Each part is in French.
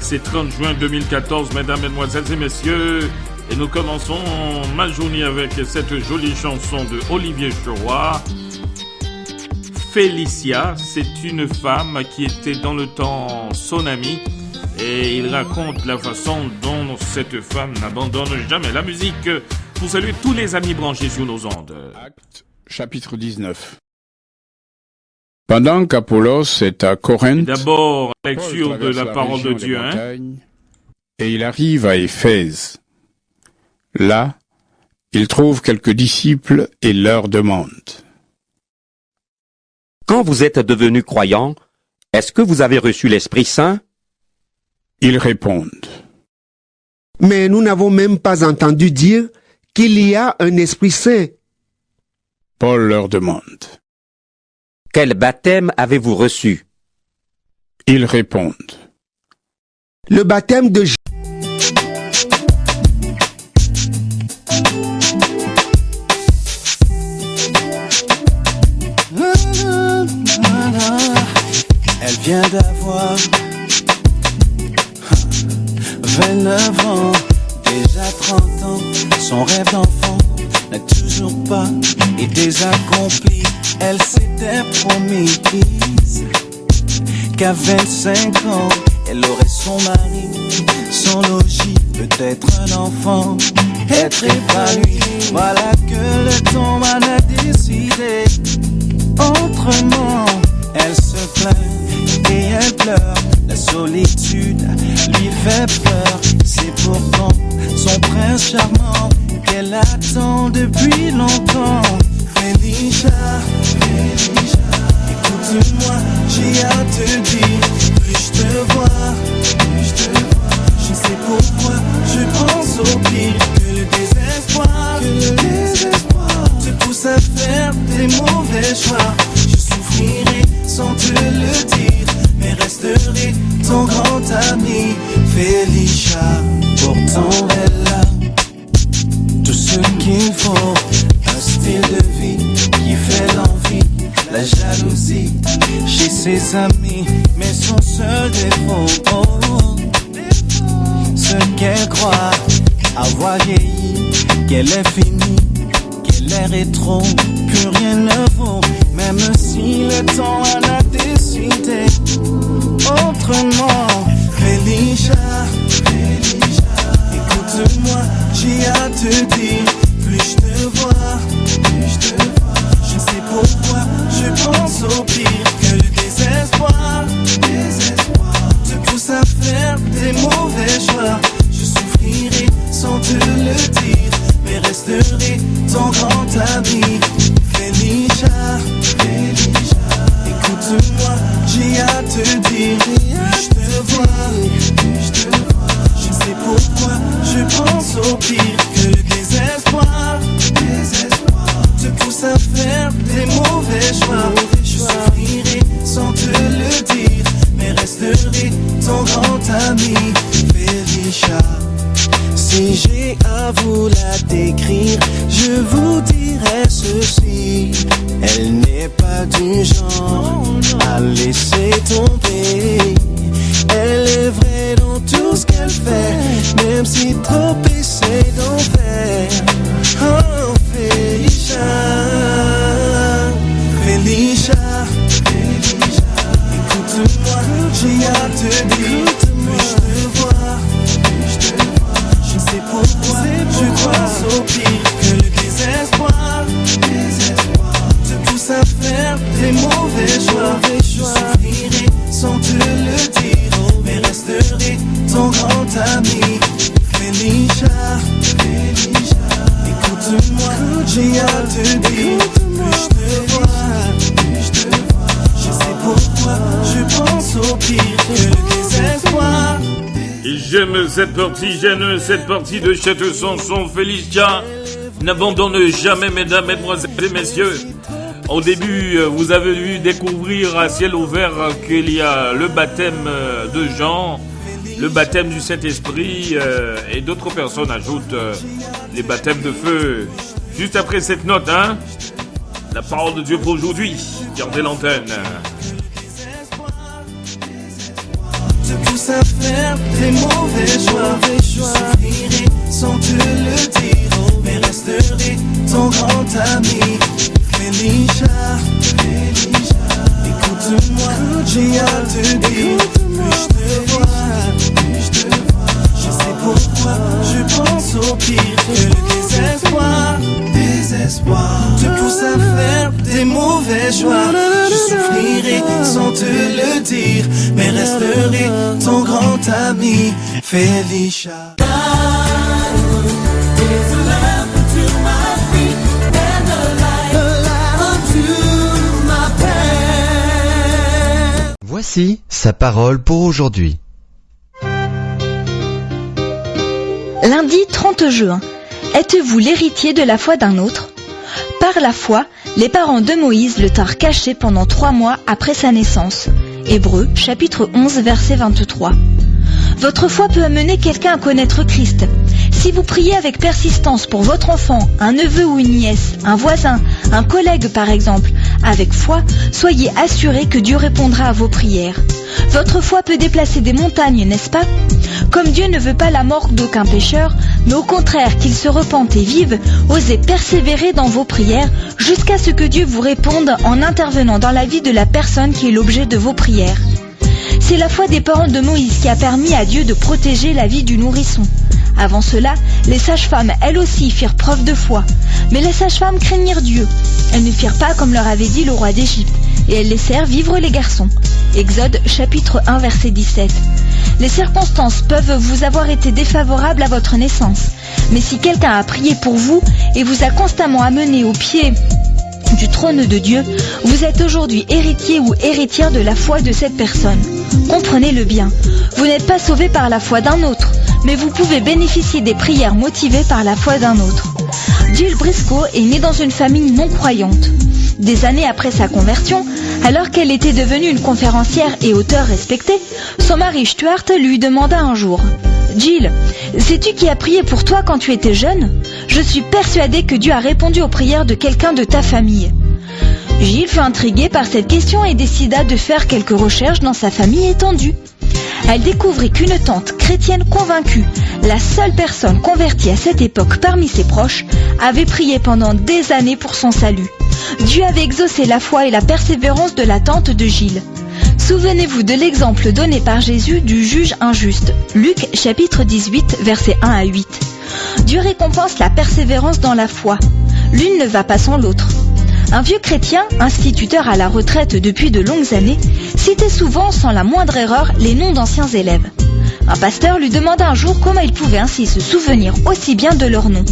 C'est 30 juin 2014, mesdames, mesdemoiselles et messieurs. Et nous commençons ma journée avec cette jolie chanson de Olivier Chorois. Félicia, c'est une femme qui était dans le temps son amie. Et il raconte la façon dont cette femme n'abandonne jamais la musique pour saluer tous les amis branchés sur nos ondes. Acte, chapitre 19. Pendant qu'Apollos est à Corinthe, d'abord, lecture de la parole de Dieu. Et il arrive à Éphèse. Là, il trouve quelques disciples et leur demande. Quand vous êtes devenus croyants, est-ce que vous avez reçu l'Esprit Saint? Ils répondent. Mais nous n'avons même pas entendu dire qu'il y a un Esprit Saint. Paul leur demande. Quel baptême avez-vous reçu? Ils répondent. Le baptême de Elle vient d'avoir 29 ans, déjà 30 ans. Son rêve d'enfant n'a toujours pas été accompli. Elle s'était promise qu'à 25 ans, elle aurait son mari, son logis, peut-être un enfant, être épanoui. Voilà que le temps m'en a décidé. Autrement, elle se plaint et elle pleure. La solitude lui fait peur. C'est pourtant son prince charmant qu'elle attend depuis longtemps. Félicia, écoute-moi, j'ai à te dire. Plus je te vois, je sais pourquoi je pense au pire. Que le désespoir te pousse à faire des mauvais choix. Je souffrirai sans te le dire, mais resterai ton grand ami. Félicia, pourtant elle a tout ce qu'il faut. Un style de vie qui fait l'envie, la jalousie chez ses amis. Mais son seul défaut, ce qu'elle croit avoir vieilli, qu'elle est finie, qu'elle est rétro, plus rien ne vaut. Même si le temps en a décidé autrement. Félicia, écoute-moi, j'ai à te dire. Plus je te vois, je sais pourquoi je pense au pire. Que le désespoir te pousse à faire des mauvais choix. Je souffrirai sans te le dire, mais resterai ton grand ami. Félicia, écoute-moi, j'ai à te dire. Plus je te vois, je sais pourquoi je pense au pire. Que le désespoir te pousse à faire des mauvais choix. Je souffrirai sans te le dire, mais resterai ton grand ami. Félicia, si j'ai à vous la décrire, je vous dirai ceci. Elle n'est pas du genre à laisser tomber. Elle est vraie dans tout ce qu'elle fait, même si trop essaie d'en faire. Oh Félicia, écoute-moi, j'ai à te dire. Plus je te vois, je sais pourquoi je pense au pire. Que le désespoir te pousse à faire des mauvais choix. Je souffrirai sans te le dire, mais resterai ton grand ami. Félicia, écoute-moi, j'ai à te dire. Plus je te vois, je sais pourquoi je pense au pire. Que le désespoir. J'aime cette partie de cette chanson. Félicia n'abandonne jamais, mesdames, mesdemoiselles et messieurs. Au début, vous avez dû découvrir à ciel ouvert qu'il y a le baptême de Jean, le baptême du Saint-Esprit et d'autres personnes ajoutent les baptêmes de feu. Juste après cette note, la parole de Dieu pour aujourd'hui. Gardez l'antenne. pousse à faire des mauvais choix. Je souffrirai sans te le dire, mais resterai ton grand ami. Felicia, écoute-moi, j'ai à te dire. Plus je te vois, je sais pourquoi je pense au pire. Que le désespoir te pousse à faire des mauvais choix. Je souffrirai sans te le dire, mais resterai ton grand ami. Felicia. Voici sa parole pour aujourd'hui. Lundi 30 juin. Êtes-vous l'héritier de la foi d'un autre ? Par la foi, les parents de Moïse le tinrent caché pendant 3 mois après sa naissance. Hébreux, chapitre 11, verset 23. Votre foi peut amener quelqu'un à connaître Christ. Si vous priez avec persistance pour votre enfant, un neveu ou une nièce, un voisin, un collègue par exemple, avec foi, soyez assurés que Dieu répondra à vos prières. Votre foi peut déplacer des montagnes, n'est-ce pas ? Comme Dieu ne veut pas la mort d'aucun pécheur, mais au contraire qu'il se repente et vive, osez persévérer dans vos prières jusqu'à ce que Dieu vous réponde en intervenant dans la vie de la personne qui est l'objet de vos prières. C'est la foi des parents de Moïse qui a permis à Dieu de protéger la vie du nourrisson. Avant cela, les sages-femmes, elles aussi, firent preuve de foi. Mais les sages-femmes craignirent Dieu. Elles ne firent pas comme leur avait dit le roi d'Égypte, et elles laissèrent vivre les garçons. Exode, chapitre 1, verset 17. Les circonstances peuvent vous avoir été défavorables à votre naissance. Mais si quelqu'un a prié pour vous et vous a constamment amené au pied du trône de Dieu, vous êtes aujourd'hui héritier ou héritière de la foi de cette personne. Comprenez-le bien, vous n'êtes pas sauvé par la foi d'un autre, mais vous pouvez bénéficier des prières motivées par la foi d'un autre. Jill Briscoe est née dans une famille non croyante. Des années après sa conversion, alors qu'elle était devenue une conférencière et auteure respectée, son mari Stuart lui demanda un jour « Jill, sais-tu qui a prié pour toi quand tu étais jeune ? Je suis persuadée que Dieu a répondu aux prières de quelqu'un de ta famille. » Jill fut intriguée par cette question et décida de faire quelques recherches dans sa famille étendue. Elle découvrit qu'une tante chrétienne convaincue, la seule personne convertie à cette époque parmi ses proches, avait prié pendant des années pour son salut. Dieu avait exaucé la foi et la persévérance de la tante de Jill. Souvenez-vous de l'exemple donné par Jésus du juge injuste. Luc chapitre 18, versets 1 à 8. Dieu récompense la persévérance dans la foi. L'une ne va pas sans l'autre. Un vieux chrétien, instituteur à la retraite depuis de longues années, citait souvent sans la moindre erreur les noms d'anciens élèves. Un pasteur lui demanda un jour comment il pouvait ainsi se souvenir aussi bien de leurs noms.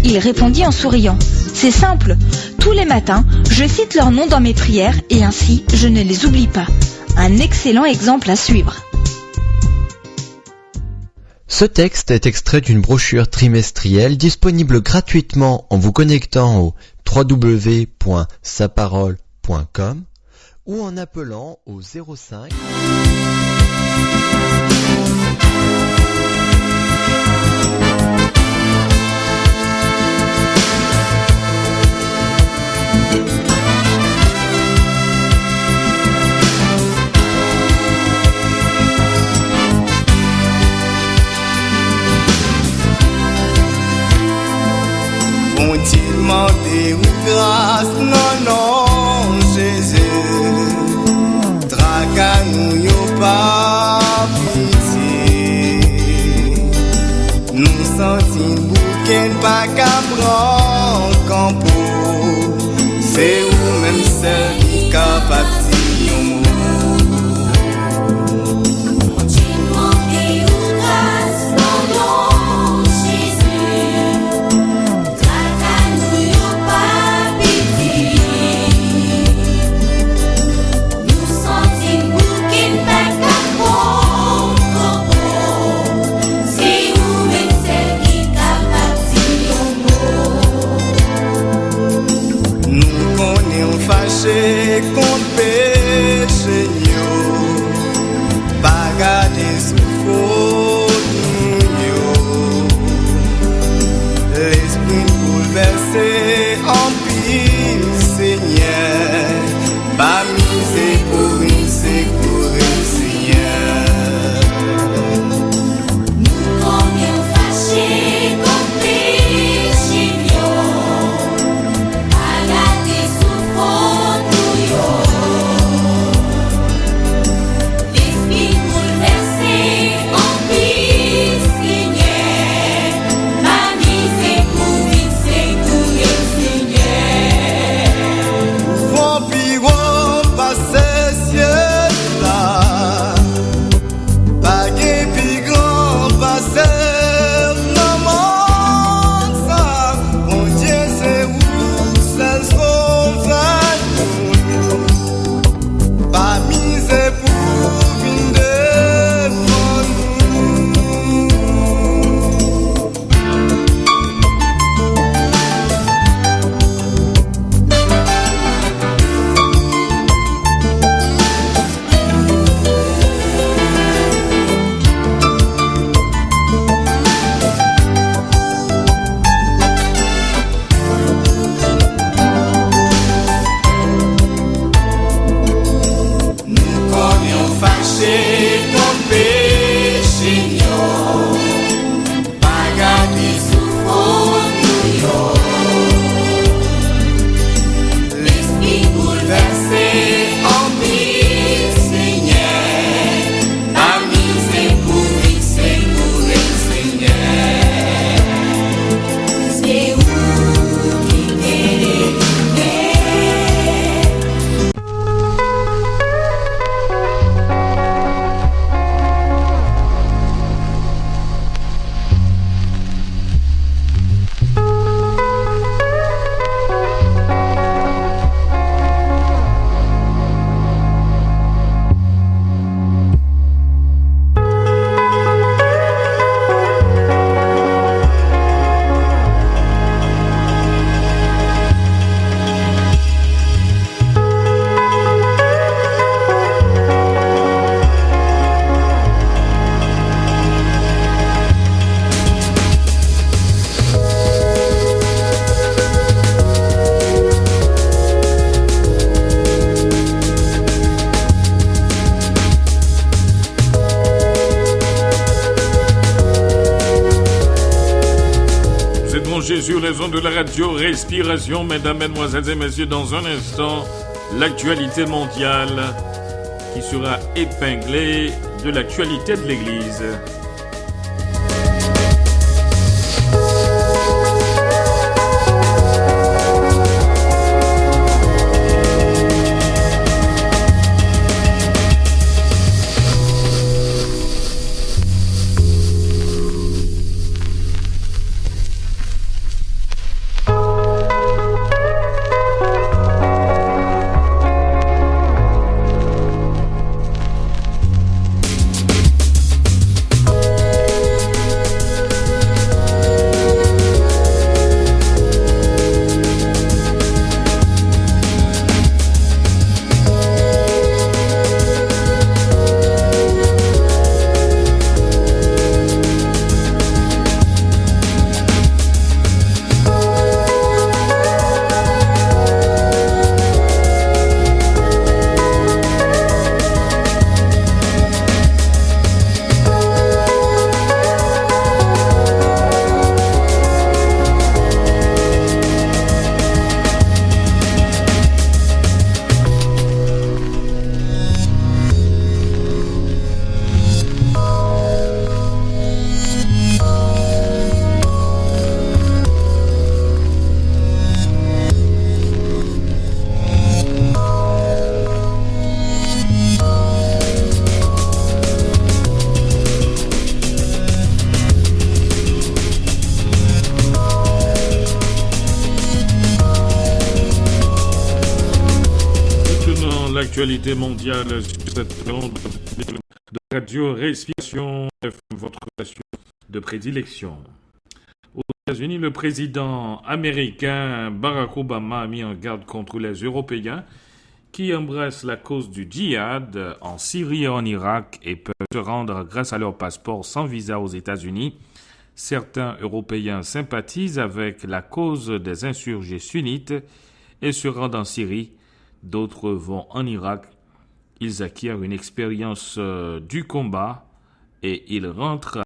Il répondit en souriant « C'est simple, tous les matins, je cite leurs noms dans mes prières et ainsi je ne les oublie pas. » Un excellent exemple à suivre. Ce texte est extrait d'une brochure trimestrielle disponible gratuitement en vous connectant au www.saparole.com ou en appelant au 05 Ont-ils demandé ou grâce? Non, non, Jésus. Traca nous yo pas pitié. Nous sentis bouquet pas qu'à prendre campo. C'est vous-même seul qui capable de dire un mot. Contre branchés sur les ondes de la radio Respiration, mesdames, mesdemoiselles et messieurs. Dans un instant, l'actualité mondiale qui sera épinglée de l'actualité de l'Église. L'actualité mondiale sur cette onde de radio Respiration, votre station de prédilection. Aux États-Unis, le président américain Barack Obama a mis en garde contre les Européens qui embrassent la cause du djihad en Syrie et en Irak et peuvent se rendre grâce à leur passeport sans visa aux États-Unis. Certains Européens sympathisent avec la cause des insurgés sunnites et se rendent en Syrie. D'autres vont en Irak, ils acquièrent une expérience du combat et ils rentrent